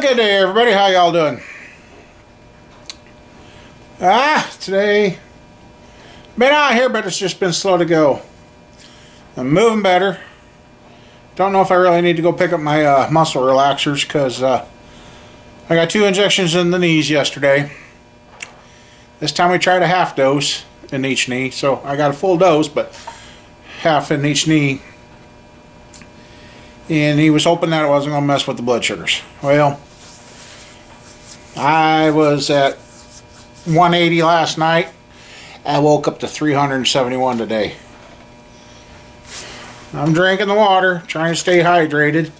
Good day, everybody. How y'all doing? Today been out here, but it's just been slow to go. I'm moving better. Don't know if I really need to go pick up my muscle relaxers because I got 2 injections in the knees yesterday. This time we tried a half dose in each knee, so I got a full dose, but half in each knee. And he was hoping that it wasn't going to mess with the blood sugars. Well, I was at 180 last night. I woke up to 371 today. I'm drinking the water, trying to stay hydrated.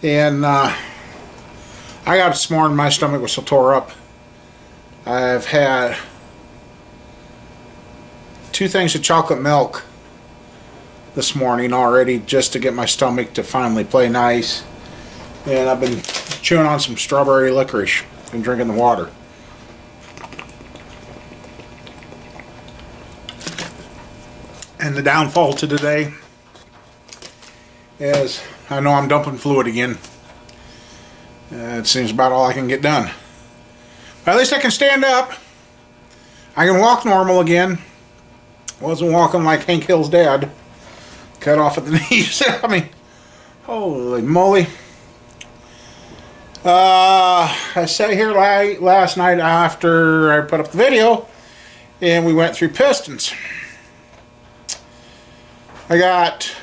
And I got this morning, my stomach was so tore up. I've had 2 things of chocolate milk this morning already just to get my stomach to finally play nice. And I've been chewing on some strawberry licorice and drinking the water. And the downfall to today is I know I'm dumping fluid again. It seems about all I can get done. But at least I can stand up. I can walk normal again. Wasn't walking like Hank Hill's dad. Cut off at the knees. I mean, holy moly. I sat here last night after I put up the video and we went through pistons. I got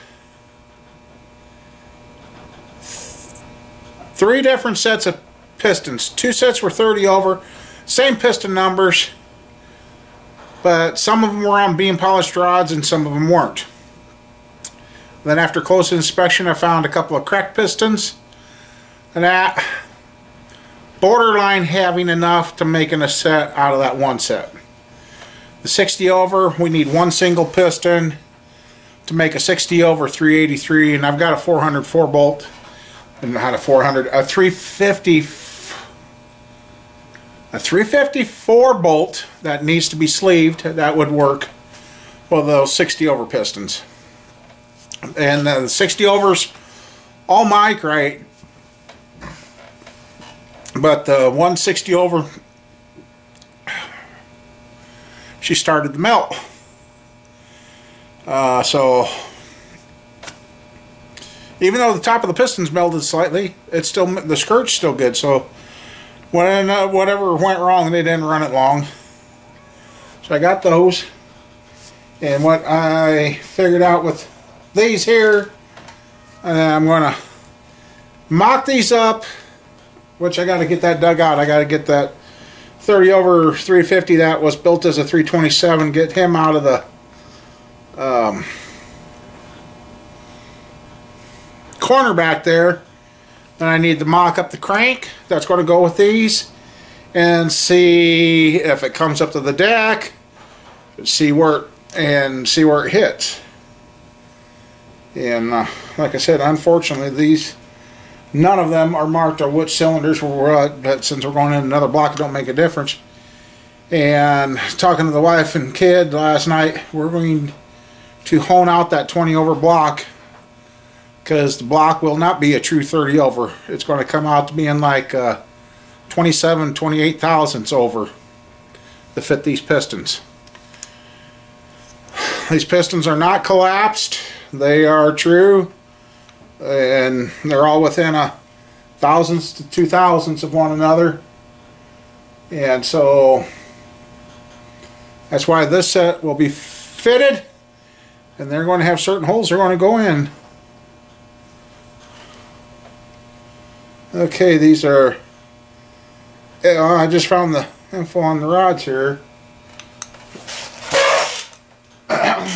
3 different sets of pistons. 2 sets were 30 over, same piston numbers, but some of them were on beam polished rods and some of them weren't. Then after close inspection I found a couple of cracked pistons, and that borderline having enough to making a set out of that one set. The 60 over, we need 1 single piston to make a 60 over 383, and I've got a 404 bolt, and not a 400, a 354 bolt that needs to be sleeved. That would work for those 60 over pistons. And the 60 overs all mic right, but the 160 over, she started to melt. So even though the top of the piston's melted slightly, it's still, the skirt's still good. So when whatever went wrong, they didn't run it long. So I got those, and what I figured out with these here, I'm gonna mock these up, which I got to get that dug out. I got to get that 30 over 350 that was built as a 327, get him out of the corner back there. Then I need to mock up the crank that's going to go with these and see if it comes up to the deck, see where it hits. And like I said, unfortunately these, none of them are marked on which cylinders were what, but since we're going in another block, it don't make a difference. And talking to the wife and kid last night, we're going to hone out that 20 over block, because the block will not be a true 30 over. It's going to come out to being like 28 thousandths over to fit these pistons. These pistons are not collapsed. They are true, and they're all within a thousandths to 2 thousandths of one another. And so that's why this set will be fitted, and they're going to have certain holes they're going to go in. Okay, these are, I just found the info on the rods here.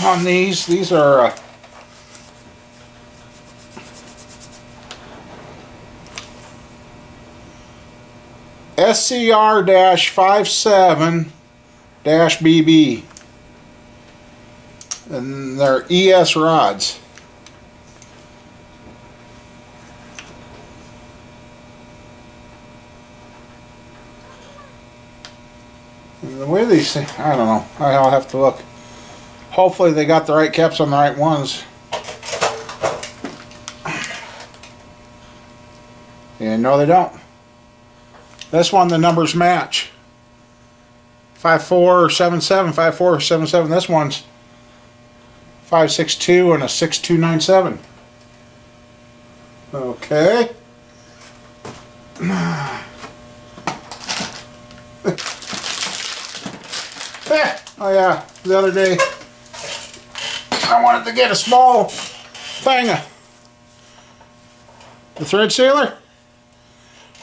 On these are SCR-57-BB, and they're ES rods. And the way these things, I don't know, I'll have to look. Hopefully they got the right caps on the right ones. And no, they don't. This one, the numbers match. 5477, 5477. This one's 562 and a 6297. Okay. Oh yeah, the other day I wanted to get a small thing of the thread sealer.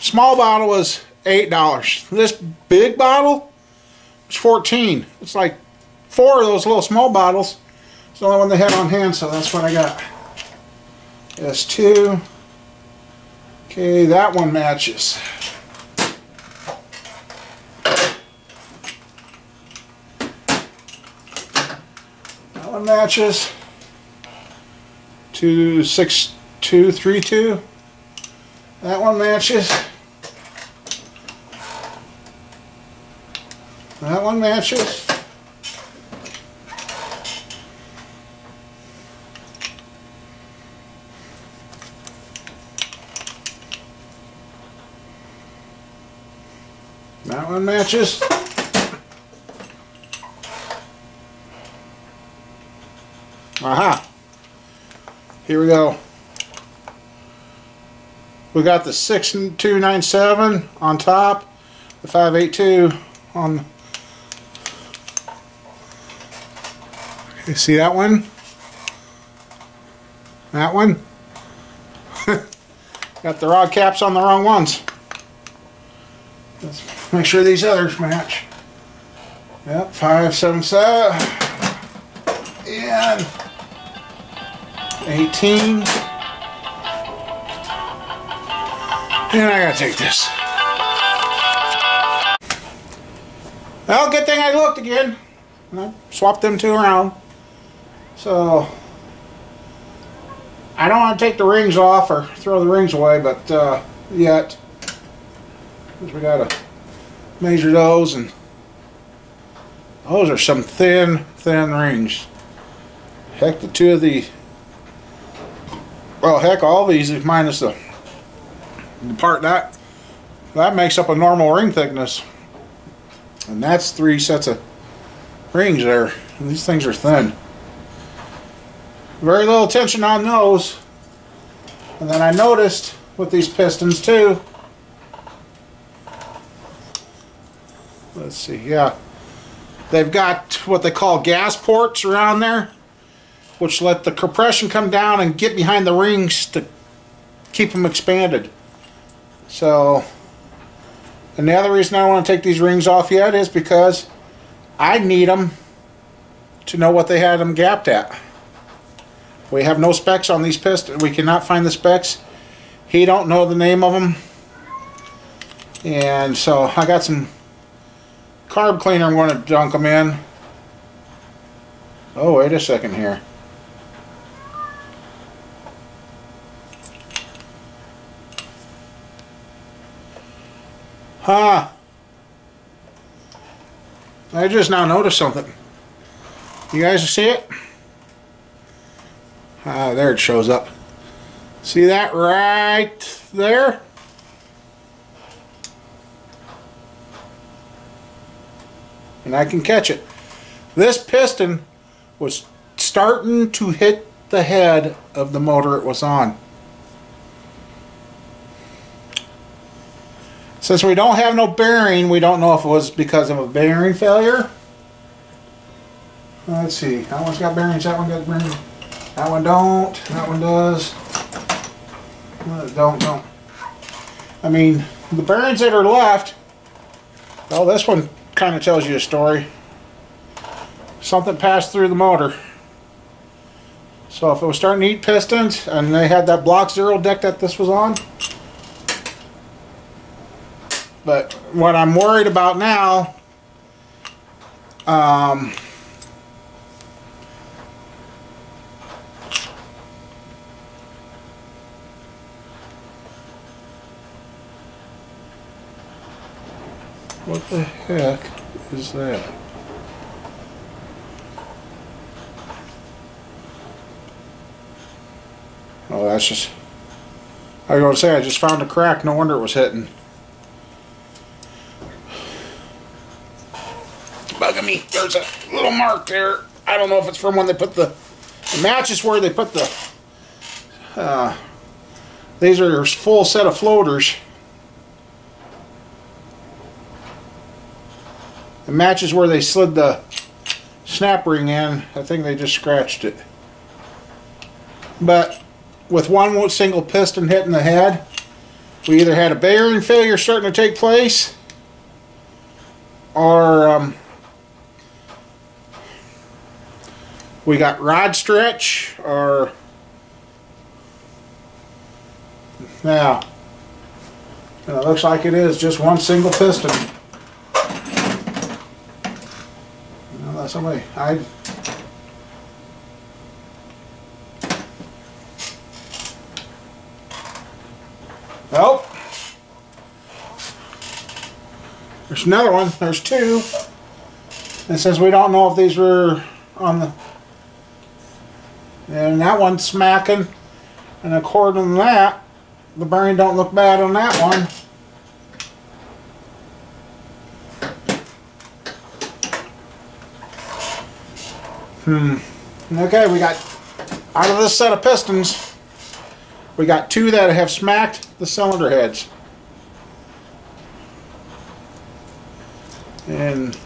Small bottle was $8. This big bottle was $14. It's like 4 of those little small bottles. It's the only one they had on hand, so that's what I got. S2. Okay, that one matches. That one matches. 26232. That one matches. That one matches. That one matches. Aha. Here we go. We got the 6297 on top, the 582 on. You see that one? That one? Got the rod caps on the wrong ones. Let's make sure these others match. Yep, 577 and 18. And I gotta take this. Well, good thing I looked again. I swapped them two around. So I don't want to take the rings off or throw the rings away, but yet, because we gotta measure those, and those are some thin rings. Heck, the two of the, well, heck, all these minus the part that makes up a normal ring thickness, and that's 3 sets of rings there. And these things are thin. Very little tension on those. And then I noticed with these pistons too, let's see, yeah, they've got what they call gas ports around there, which let the compression come down and get behind the rings to keep them expanded. So, and the other reason I don't want to take these rings off yet is because I need them to know what they had them gapped at. We have no specs on these pistons. We cannot find the specs. He don't know the name of them. And so I got some carb cleaner I'm going to dunk them in. Oh, wait a second here. Huh. I just now noticed something. You guys see it? There it shows up. See that right there? And I can catch it. This piston was starting to hit the head of the motor it was on. Since we don't have no bearing, we don't know if it was because of a bearing failure. Let's see. That one's got bearings. That one got bearings. That one don't. That one does. Don't. I mean, the bearings that are left. Well, this one kind of tells you a story. Something passed through the motor. So if it was starting to eat pistons and they had that block 0 deck that this was on. But what I'm worried about now, what the heck is that? Oh, that's just, I was going to say, I just found a crack. No wonder it was hitting. me. There's a little mark there. I don't know if it's from when they put the matches where they put the these are a full set of floaters. The matches where they slid the snap ring in. I think they just scratched it. But with one single piston hitting the head, we either had a bearing failure starting to take place, or we got rod stretch, or now it looks like it is just one single piston. Somebody, oh, there's another one. There's two. And since we don't know if these were on the, and that one's smacking, and according to that, the bearing don't look bad on that one. Okay, we got, out of this set of pistons, we got two that have smacked the cylinder heads. And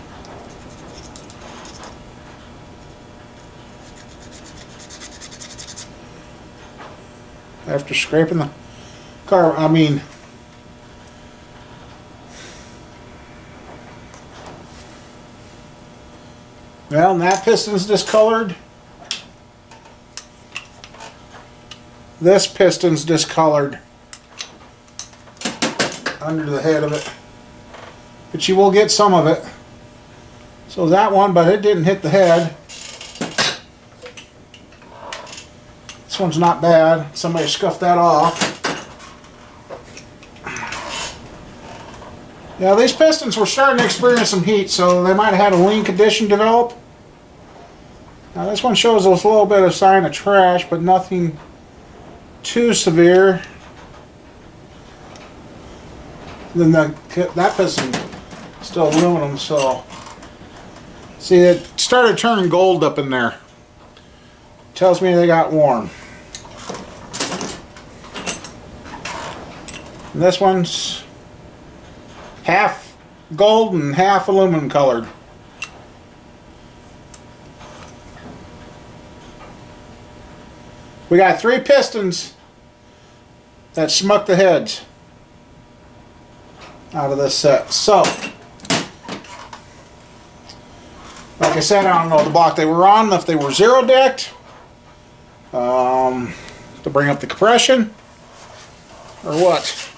after scraping the car, well, and that piston's discolored. This piston's discolored under the head of it. But you will get some of it. So that one, but it didn't hit the head. This one's not bad. Somebody scuffed that off. Yeah, these pistons were starting to experience some heat, so they might have had a lean condition develop. Now this one shows a little bit of sign of trash, but nothing too severe. Then that piston still aluminum, so see, it started turning gold up in there. Tells me they got warm. And this one's half gold and half aluminum colored. We got three pistons that smucked the heads out of this set. So, like I said, I don't know the block they were on, if they were zero decked to bring up the compression or what.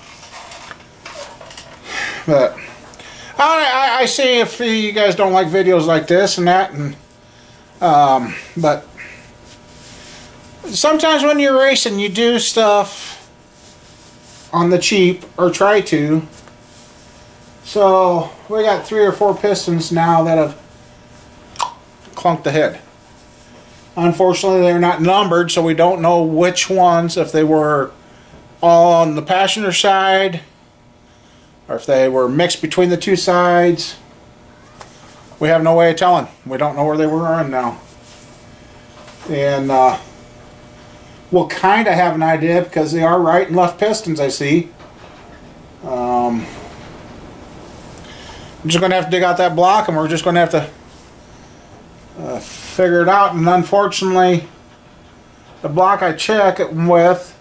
But I see if you guys don't like videos like this and that, and but sometimes when you're racing, you do stuff on the cheap, or try to. So we got 3 or 4 pistons now that have clunked the head. Unfortunately, they're not numbered, so we don't know which ones, if they were all on the passenger side or if they were mixed between the two sides. We have no way of telling. We don't know where they were on now. And we'll kind of have an idea because they are right and left pistons, I see. I'm just going to have to dig out that block, and we're just going to have to figure it out. And unfortunately, the block I check it with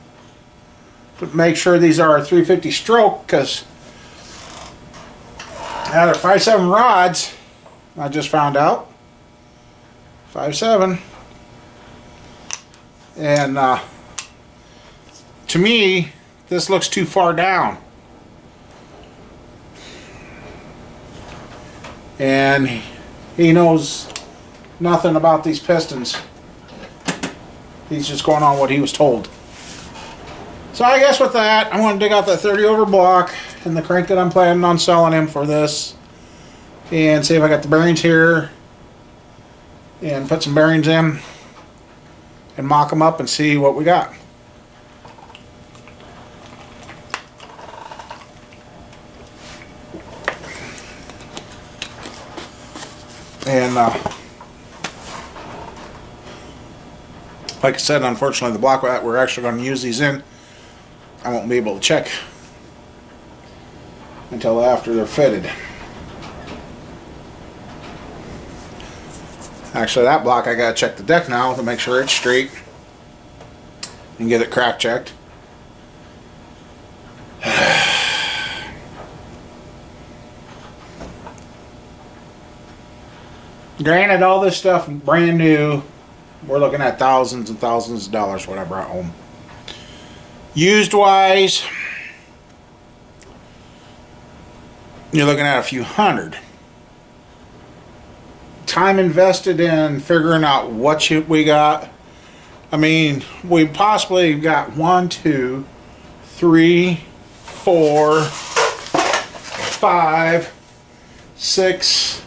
to make sure these are 350 stroke, because they're 5.7 rods, I just found out. 5.7. And to me, this looks too far down. And he knows nothing about these pistons. He's just going on what he was told. So I guess with that, I'm going to dig out that 30 over block and the crank that I'm planning on selling him for this, and see if I got the bearings here, and put some bearings in and mock them up and see what we got. And like I said, unfortunately, the block that we're actually going to use these in, I won't be able to check until after they're fitted. Actually, that block I gotta check the deck now to make sure it's straight and get it crack checked. Granted, all this stuff brand new. We're looking at thousands and thousands of dollars what I brought home. Used wise, you're looking at a few hundred. Time invested in figuring out what we got. I mean, we possibly got 1, 2, 3, 4, 5, 6,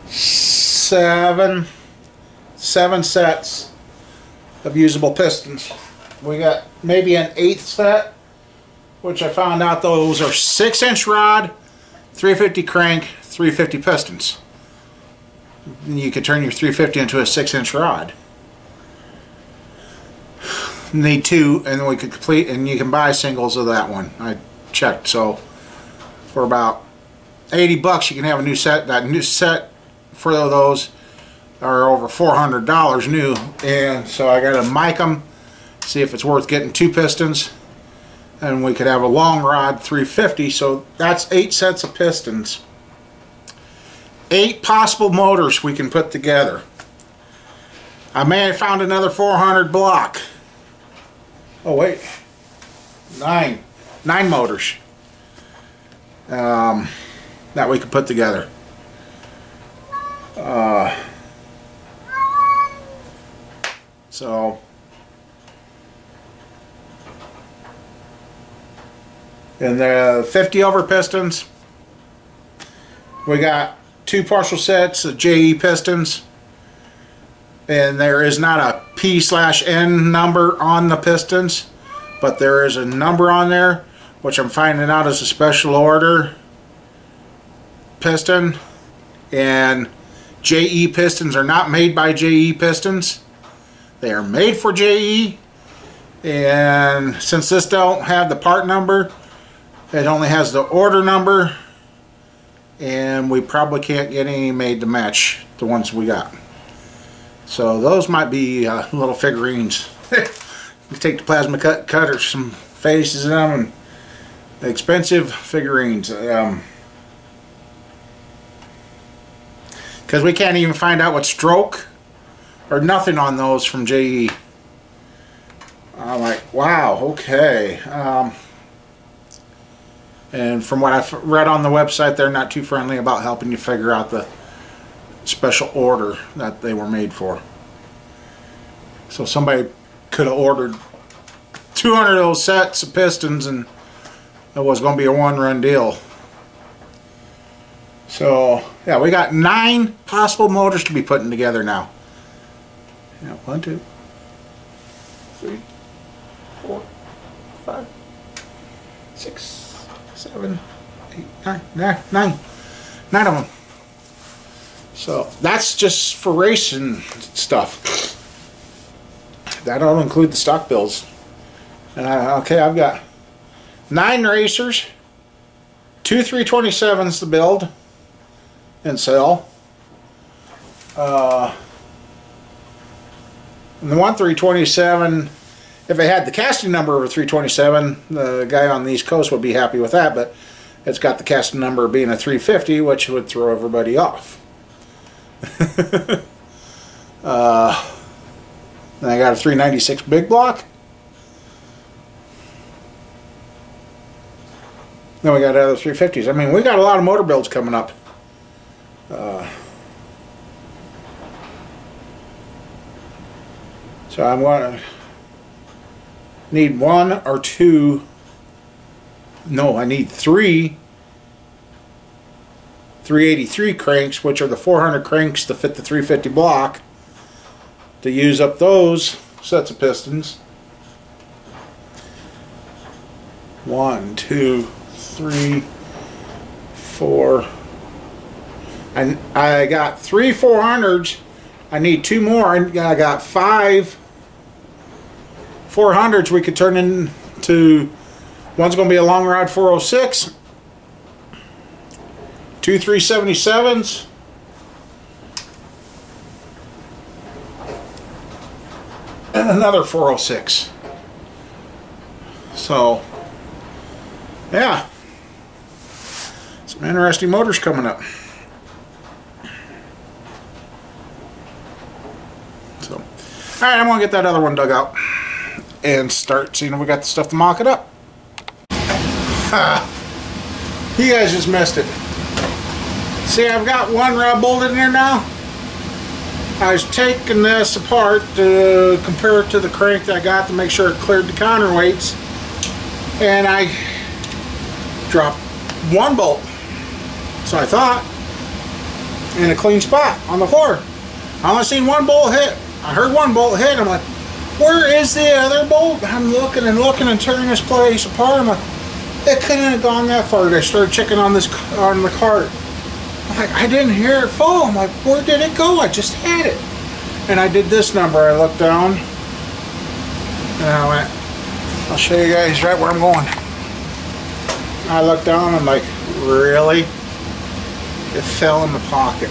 7 sets of usable pistons. We got maybe an 8th set, which I found out those are 6-inch rod, 350 crank, 350 pistons. You could turn your 350 into a 6-inch rod. Need 2, and then we could complete, and you can buy singles of that one. I checked, so for about 80 bucks you can have a new set. That new set for those are over $400 new, and so I got to mic them, see if it's worth getting 2 pistons, and we could have a long rod 350. So that's 8 sets of pistons. 8 possible motors we can put together. I may have found another 400 block. Oh wait, 9 motors that we could put together. So and the 50 over pistons, we got 2 partial sets of JE pistons, and there is not a P/N number on the pistons, but there is a number on there, which I'm finding out is a special order piston, and JE pistons are not made by JE pistons. They are made for JE, and since this don't have the part number, it only has the order number, and we probably can't get any made to match the ones we got. So those might be little figurines. You take the plasma cutter, some faces in them, and expensive figurines. Because we can't even find out what stroke or nothing on those from JE. I'm like, wow, okay. And from what I've read on the website, they're not too friendly about helping you figure out the special order that they were made for. So somebody could have ordered 200 of those sets of pistons, and it was going to be a one-run deal. So yeah, we got 9 possible motors to be putting together now. Yeah, 1, 2, 3, 4, 5, 6, 7, 8, 9. 9 of them. So that's just for racing stuff. That don't include the stock bills. Okay, I've got 9 racers, 2 327s to build and sell. And the one 327, if it had the casting number of a 327, the guy on the East Coast would be happy with that, but it's got the casting number being a 350, which would throw everybody off. Then I got a 396 big block. Then we got other 350s. I mean, we got a lot of motor builds coming up. So I'm going to need 1 or 2. No, I need 3 383 cranks, which are the 400 cranks to fit the 350 block, to use up those sets of pistons. 1, 2, 3, 4, I got 3 400s. I need 2 more. I got 5 400s we could turn into. One's going to be a long rod 406, 2 377s, and another 406. So, yeah, some interesting motors coming up. So, all right, I'm going to get that other one dug out and start seeing if we got the stuff to mock it up. You guys just missed it. See, I've got one rod bolted in there now. I was taking this apart to compare it to the crank that I got to make sure it cleared the counterweights, and I dropped one bolt, so I thought, in a clean spot on the floor. I only seen one bolt hit. I heard one bolt hit. I'm like, where is the other bolt? I'm looking and looking and tearing this place apart. I'm like, it couldn't have gone that far. I started checking on this on the cart. I'm like, I didn't hear it fall. I'm like, where did it go? I just had it. And I did this number. I looked down and I went, I'll show you guys right where I'm going. I looked down. I'm like, really? It fell in the pocket.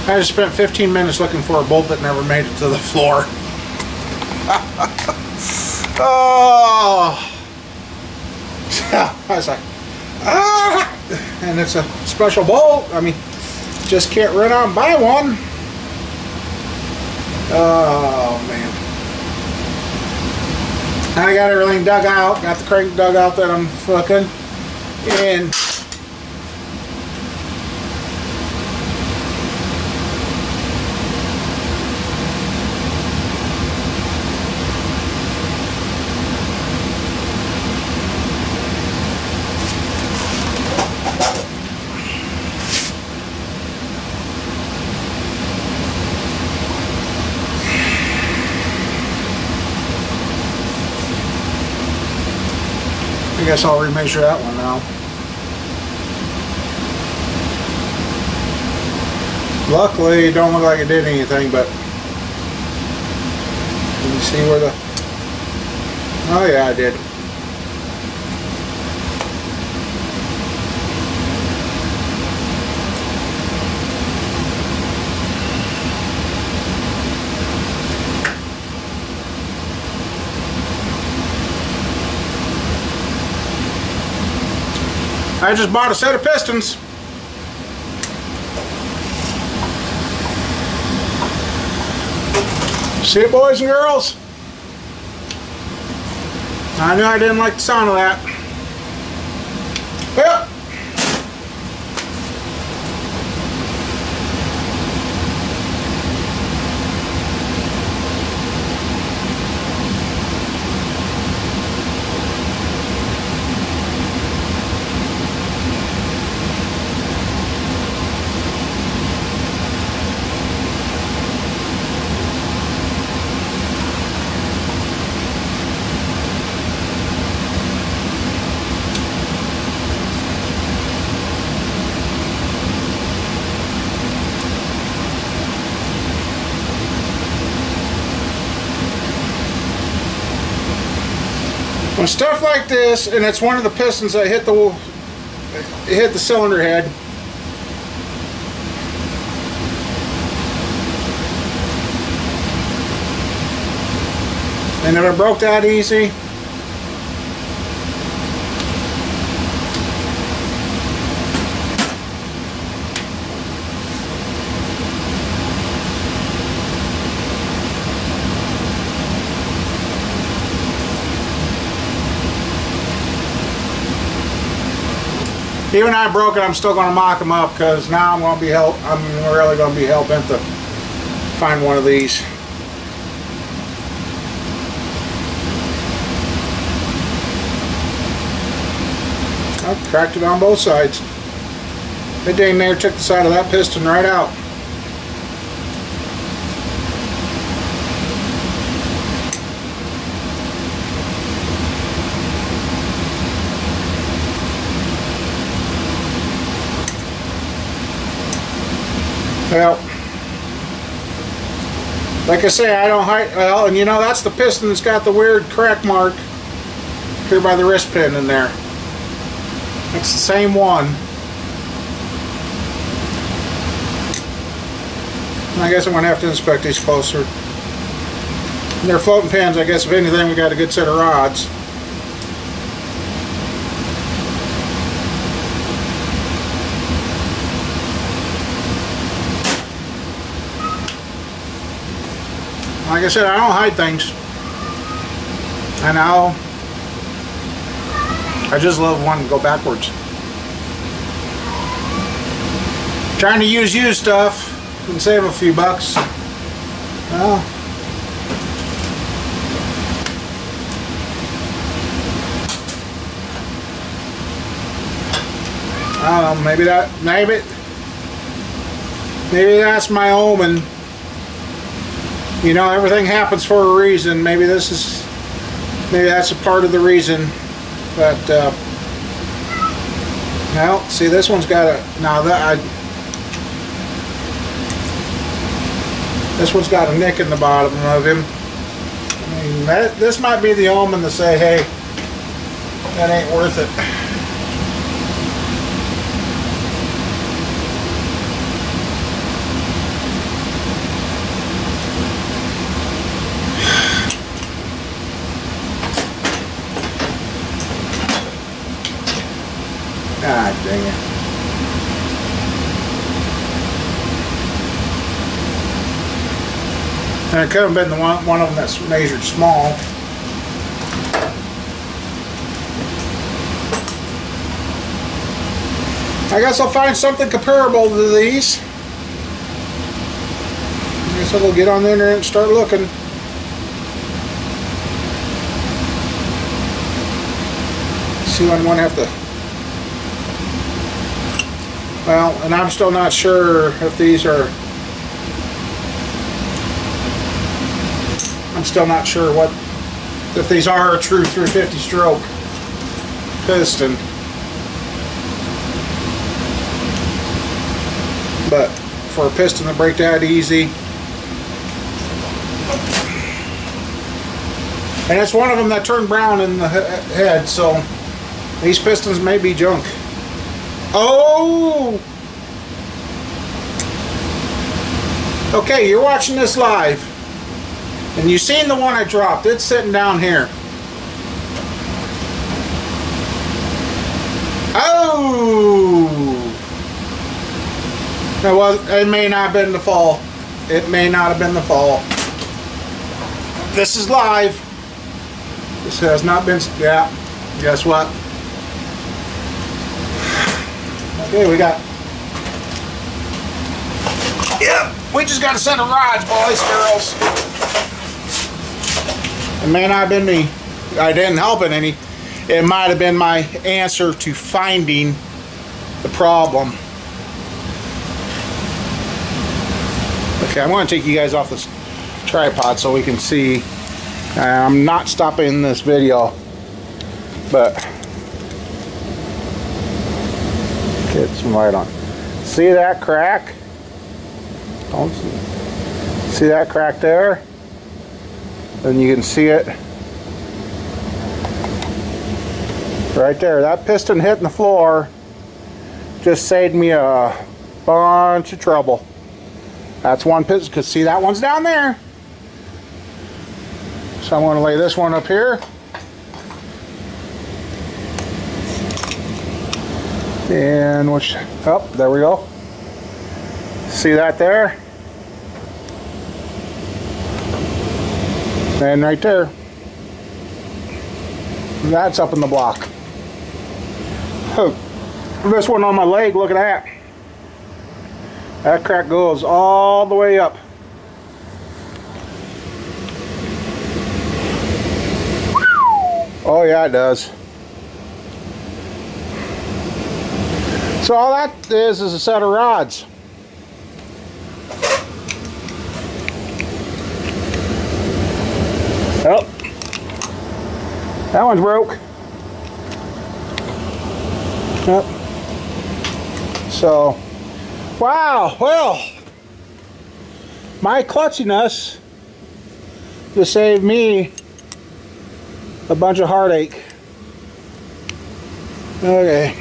I just spent 15 minutes looking for a bolt that never made it to the floor. Oh. I was like, ah! And it's a special bolt. I mean, just can't run out and buy one. Oh man. I got everything dug out, got the crank dug out that I'm looking, and I guess I'll remeasure that one now. Luckily, it don't look like it did anything, but can you see where the... Oh yeah, I did. I just bought a set of pistons. See it, boys and girls? I knew I didn't like the sound of that. Well, when stuff like this, and it's one of the pistons that hit the cylinder head, and if it broke that easy, even I broke it, I'm still going to mock them up, because now I'm really going to be hell bent to find one of these. I cracked it on both sides. It dang near took the side of that piston right out. Well, like I say, I don't hide. Well, and you know, that's the piston that's got the weird crack mark here by the wrist pin in there. It's the same one. I guess I'm going to have to inspect these closer. And they're floating pins. I guess if anything, we got a good set of rods. Like I said, I don't hide things. I know. I just love wanting to go backwards. Trying to use used stuff and save a few bucks. Well, I don't know, maybe that's my omen. You know, everything happens for a reason. Maybe that's a part of the reason. But well, see, this one's got a this one's got a nick in the bottom of him. I mean, this might be the omen to say, hey, that ain't worth it. God dang it. And it could have been the one of them that's measured small. I guess I'll find something comparable to these. I guess I'll get on the internet and start looking. See when one have to. Well, and I'm still not sure if these are. I'm still not sure if these are a true 350 stroke piston. But for a piston to break that easy. And it's one of them that turned brown in the head, so these pistons may be junk. Oh! Okay, you're watching this live. And you've seen the one I dropped. It's sitting down here. Oh! It may not have been the fall. It may not have been the fall. This is live. This has not been. Yeah. Guess what? Okay, we got. Yep. We just got a set of rods, boys, girls. It may not have been me. I didn't help it any. It might have been my answer to finding the problem. Okay, I'm going to take you guys off this tripod so we can see. I'm not stopping this video, but get some light on. See that crack? Don't see that crack there? Then you can see it right there. That piston hitting the floor just saved me a bunch of trouble. That's one piston, because see, that one's down there. So I'm going to lay this one up here. And which, oh, there we go. See that there? And right there. That's up in the block. Oh, this one on my leg, look at that. That crack goes all the way up. Oh yeah, it does. So all that is a set of rods. Oh, that one's broke. Yep. So, wow, well, my klutziness to save me a bunch of heartache. Okay.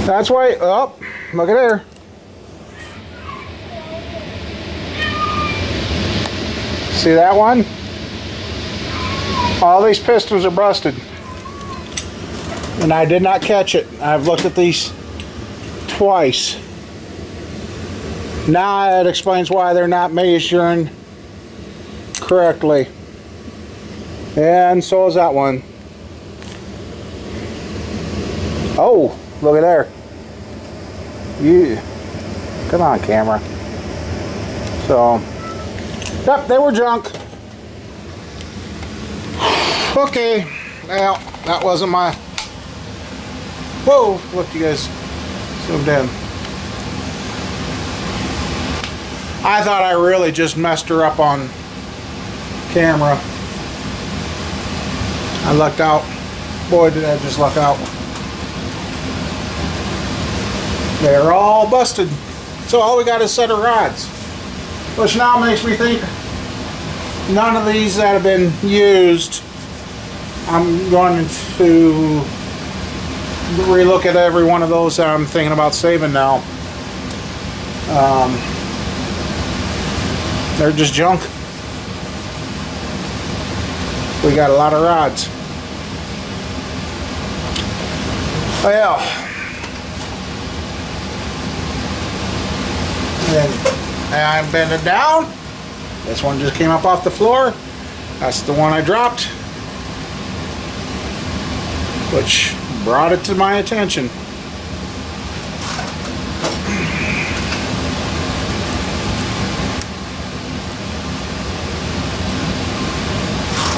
That's why, oh, look at there. See that one? All these pistons are busted. And I did not catch it. I've looked at these twice. Now it explains why they're not measuring correctly. And so is that one. Oh, look at there. You, come on, camera. So, yep, they were junk. Okay, well, that wasn't my. Whoa, lift you guys zoomed in. I thought I really just messed her up on camera. I lucked out. Boy, did I just luck out. They're all busted. So all we got is a set of rods. Which now makes me think none of these that have been used, I'm going to relook at every one of those that I'm thinking about saving now. They're just junk. We got a lot of rods. Well, and I'm bending down. This one just came up off the floor. That's the one I dropped, which brought it to my attention.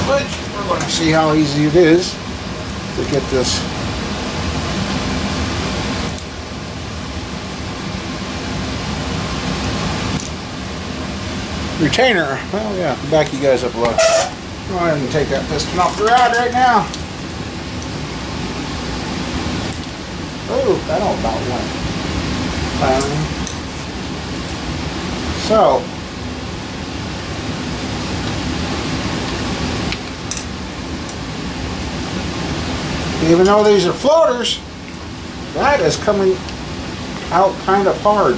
Which we're going to see how easy it is to get this. Retainer. Well, yeah, back you guys up a little. Go ahead and take that piston off the rod right now. Oh, that all about went. So, even though these are floaters, that is coming out kind of hard.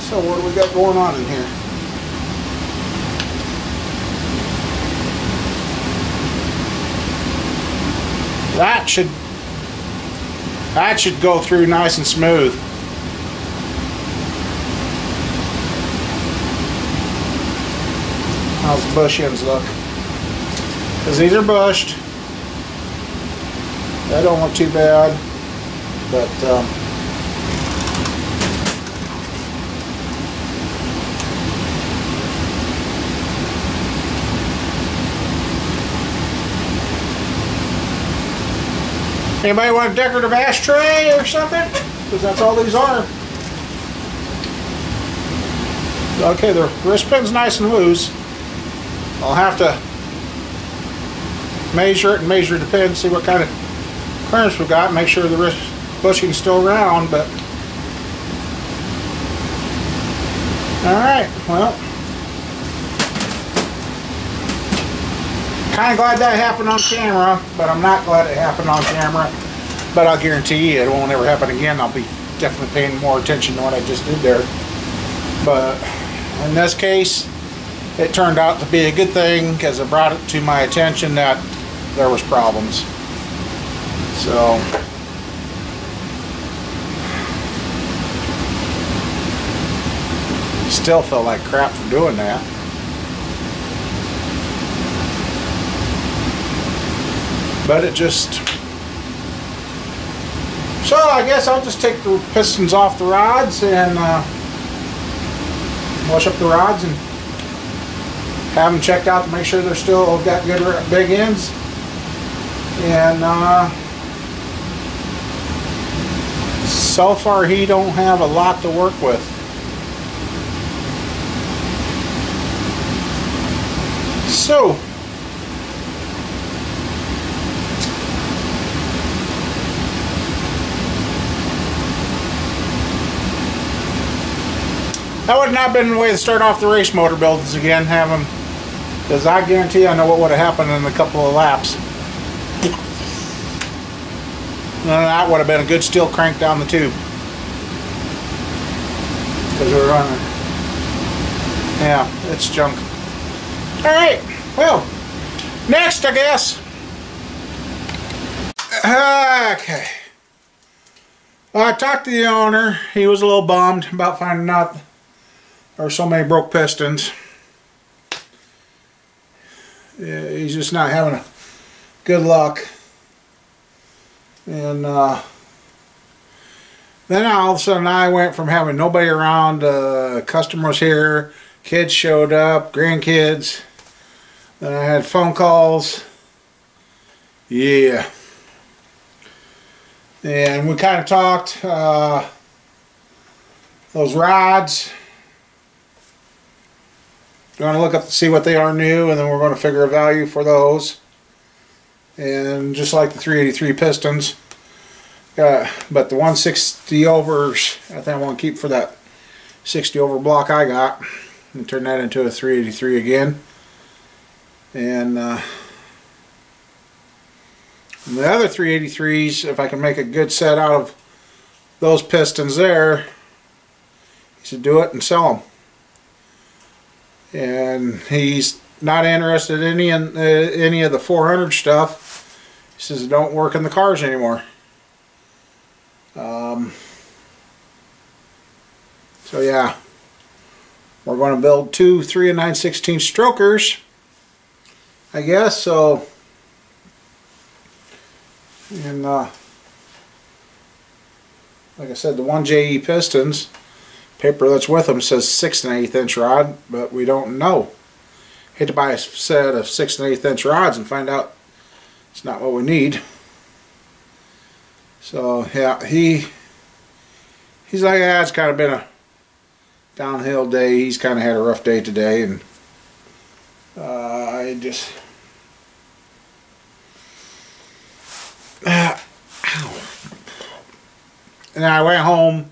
So what do we got going on in here? That should go through nice and smooth. How's the bush ends look? Because these are bushed. That don't look too bad, but anybody want a decorative ashtray or something? Because that's all these are. Okay, the wrist pin's nice and loose. I'll have to measure it and measure the pin, see what kind of clearance we've got, make sure the wrist bushing's still round, but alright, well, kind of glad that happened on camera, but I'm not glad it happened on camera. But I'll guarantee you it won't ever happen again. I'll be definitely paying more attention to what I just did there. But in this case, it turned out to be a good thing because it brought it to my attention that there was problems. So still felt like crap for doing that. But it just... So I guess I'll just take the pistons off the rods and wash up the rods and have them checked out to make sure they're still got good big ends. And so far he don't have a lot to work with. So That would not have been the way to start off the race motor builds again, have them, because I guarantee you I know what would have happened in a couple of laps. And that would have been a good steel crank down the tube. Because we're running. Yeah, it's junk. Alright, well, next I guess. Okay. Well, I talked to the owner. He was a little bummed about finding out there were so many broke pistons. Yeah, he's just not having a good luck. And then all of a sudden I went from having nobody around, customers here, kids showed up, grandkids. Then I had phone calls. Yeah. And we kind of talked, those rods. We're going to look up to see what they are new, and then we're going to figure a value for those. And just like the 383 pistons, but the 160 overs, I think I want to keep for that 60 over block I got, and turn that into a 383 again. And the other 383s, if I can make a good set out of those pistons there, he should do it and sell them. And he's not interested in any of the 400 stuff. He says it don't work in the cars anymore. So yeah, we're going to build two 3 9/16 strokers, I guess. So, and like I said, the 1JE pistons, paper that's with them says 6 1/8 inch rod, but we don't know. Hate to buy a set of 6 1/8 inch rods and find out it's not what we need. So yeah, he's like, yeah, it's kind of been a downhill day. He's kind of had a rough day today, and I just ow. And I went home.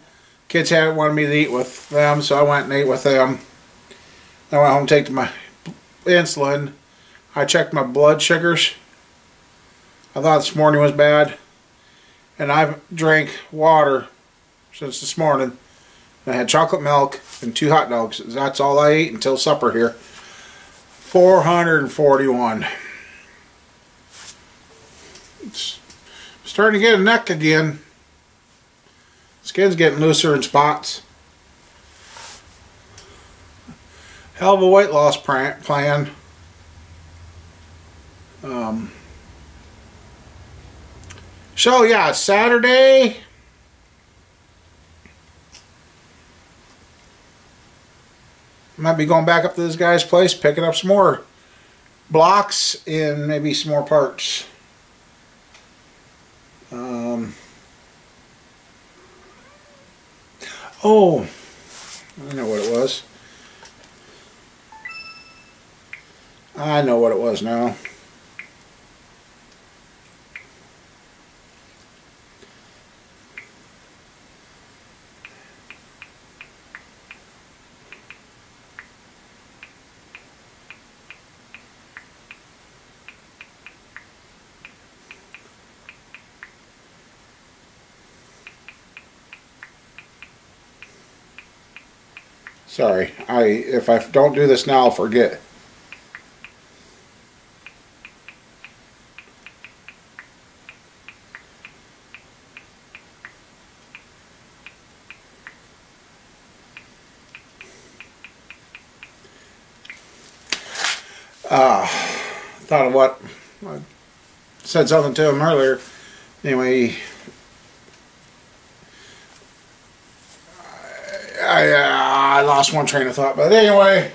Kids hadn't wanted me to eat with them, so I went and ate with them. I went home to take my insulin. I checked my blood sugars. I thought this morning was bad, and I've drank water since this morning. I had chocolate milk and 2 hot dogs. That's all I ate until supper here. 441. It's starting to get a neck again. Skin's getting looser in spots. Hell of a weight loss plan. So yeah, it's Saturday. Might be going back up to this guy's place, picking up some more blocks and maybe some more parts. Oh, I know what it was. I know what it was now. Sorry, if I don't do this now, I'll forget. Thought of what I said something to him earlier. Anyway, I lost one train of thought, but anyway,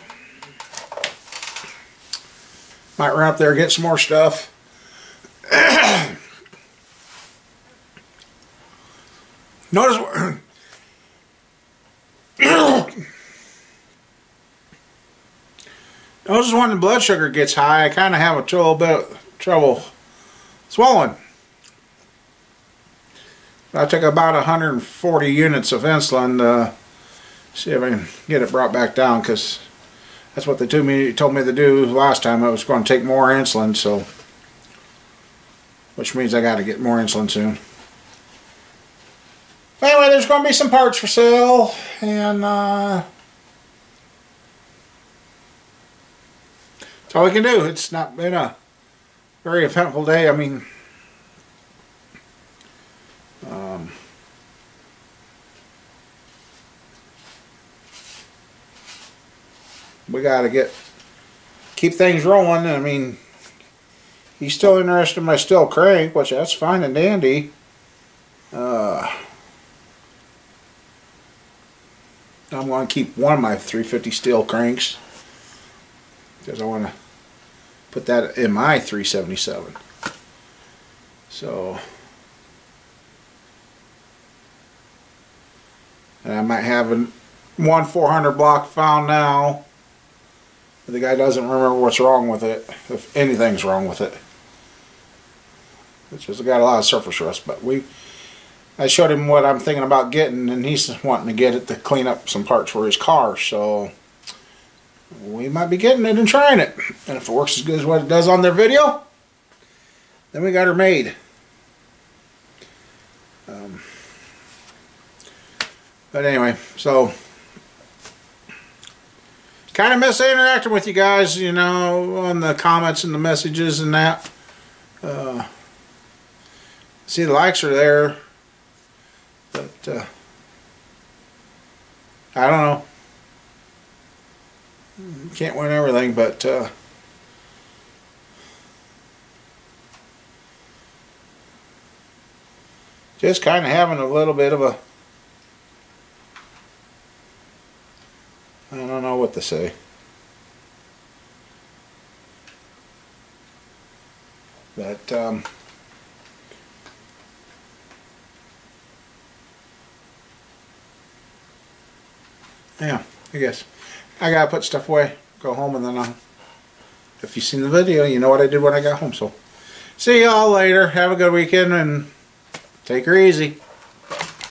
might run up there and get some more stuff. Notice when the blood sugar gets high, I kind of have a little bit of trouble swallowing. I took about 140 units of insulin to See if I can get it brought back down, because that's what they told me to do last time. It was going to take more insulin, so which means I got to get more insulin soon. Anyway, there's going to be some parts for sale, and that's all we can do. It's not been a very eventful day. I mean, we got to keep things rolling. I mean, he's still interested in my steel crank, which that's fine and dandy. I'm going to keep one of my 350 steel cranks because I want to put that in my 377. So, and I might have one 400 block found now. The guy doesn't remember what's wrong with it, if anything's wrong with it. It's just got a lot of surface rust, but I showed him what I'm thinking about getting, and he's wanting to get it to clean up some parts for his car, so we might be getting it and trying it. And if it works as good as what it does on their video, then we got her made. But anyway, so kind of miss interacting with you guys, you know, on the comments and the messages and that. See, the likes are there, but I don't know. You can't win everything, but just kind of having a little bit of a, I don't know what to say. But yeah, I guess I gotta put stuff away, go home, and then if you've seen the video, you know what I did when I got home. So see y'all later. Have a good weekend and take her easy.